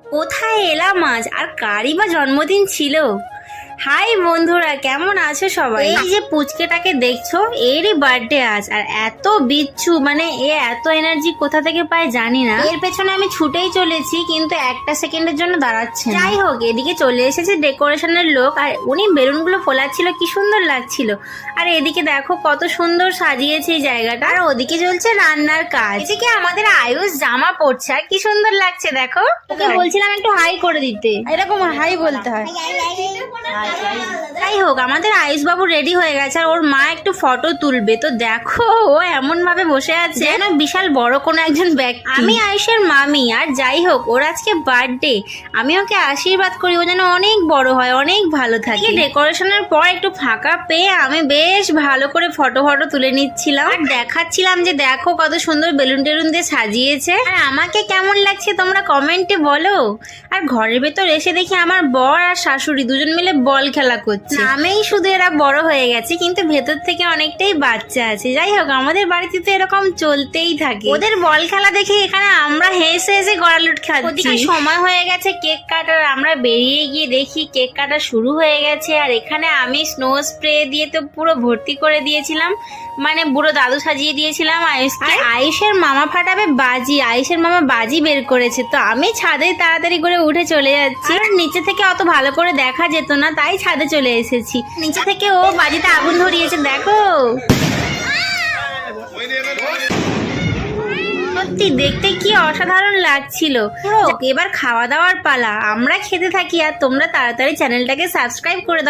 কোথায় এলাম আজ, আর কারই বা জন্মদিন ছিল। হাই বন্ধুরা, কেমন আছো সবাই? এই যে পুচকেটাকে দেখছো, এরই বার্থডে আজ। আর এত বিচ্ছু, মানে এত এনার্জি কোথা থেকে পায় জানি না। এর পেছনে আমি ছুটেই চলেছি, কিন্তু একটা সেকেন্ডের জন্য দাঁড়াচ্ছে না। যাই হোক, এদিকে চলে এসেছে ডেকোরেশনের লোক, আর উনি বেলুনগুলো ফোলাচ্ছিল, কি সুন্দর লাগছিল। আর এদিকে দেখো কত সুন্দর সাজিয়েছে এই জায়গাটা। আর ওদিকে চলছে রান্নার কাজ। এদিকে আমাদের আয়ুষ জামা পরছে, আর কি সুন্দর লাগছে দেখো। ওকে বলছিলাম একটু হাই করে দিতে, এরকম হাই বলতে হয়। যাই হোক, আমাদের আয়ুষ বাবু রেডি হয়ে গেছে, আর ওর মা একটু ফটো তুলবে। তো দেখো ও এমন ভাবে বসে আছে যেন বিশাল বড় কোনো একজন ব্যক্তি। আমি আয়ুষের মামি, আর যাই হোক ওর আজকে বার্থডে। আমি ওকে আশীর্বাদ করি ও যেন অনেক বড় হয়, অনেক ভালো থাকে। ডেকোরেশনের পর একটু ফাঁকা পেয়ে আমি বেশ ভালো করে ফটো তুলে নিচ্ছিলাম, আর দেখাচ্ছিলাম যে দেখো কত সুন্দর বেলুন টেলুন দিয়ে সাজিয়েছে। আর আমাকে কেমন লাগছে তোমরা কমেন্টে বলো। আর ঘরের ভেতর এসে দেখি আমার বর আর শাশুড়ি দুজন মিলে বল খেলা করছে। নামেই শুধু এরা বড় হয়ে গেছে, কিন্তু ভেতর থেকে অনেকটাই বাচ্চা আছে। যাই হোক, আমাদের বাড়িতে তো এরকম চলতেই থাকে। ওদের বল খেলা দেখে এখানে আমরা হেসে হেসে গড়ালুট খাচ্ছি। ওদিকে সময় হয়ে গেছে কেক কাটার, আমরা বেরিয়ে গিয়ে দেখি কেক কাটা শুরু হয়ে গেছে। আর এখানে আমি স্নো স্প্রে দিয়ে তো পুরো ভর্তি করে দিয়েছিলাম, মানে বুড়ো দাদু সাজিয়ে দিয়েছিলাম আয়ুষকে। আয়ুষের মামা ফাটাবে বাজি, আয়ুষের মামা বাজি বের করেছে। তো আমি ছাদে তাড়াতাড়ি করে উঠে চলে যাচ্ছি, আর নিচে থেকে অত ভালো করে দেখা যেত না, তাই ছাদে চলে এসেছি। নিচে থেকে ও বাজিতে আগুন ধরিয়েছে দেখো। সত্যি দেখতে কি অসাধারণ লাগছিল। এবার খাওয়া দাওয়ার পালা, আমরা খেতে থাকি, আর তোমরা তাড়াতাড়ি চ্যানেলটাকে সাবস্ক্রাইব করে দাও।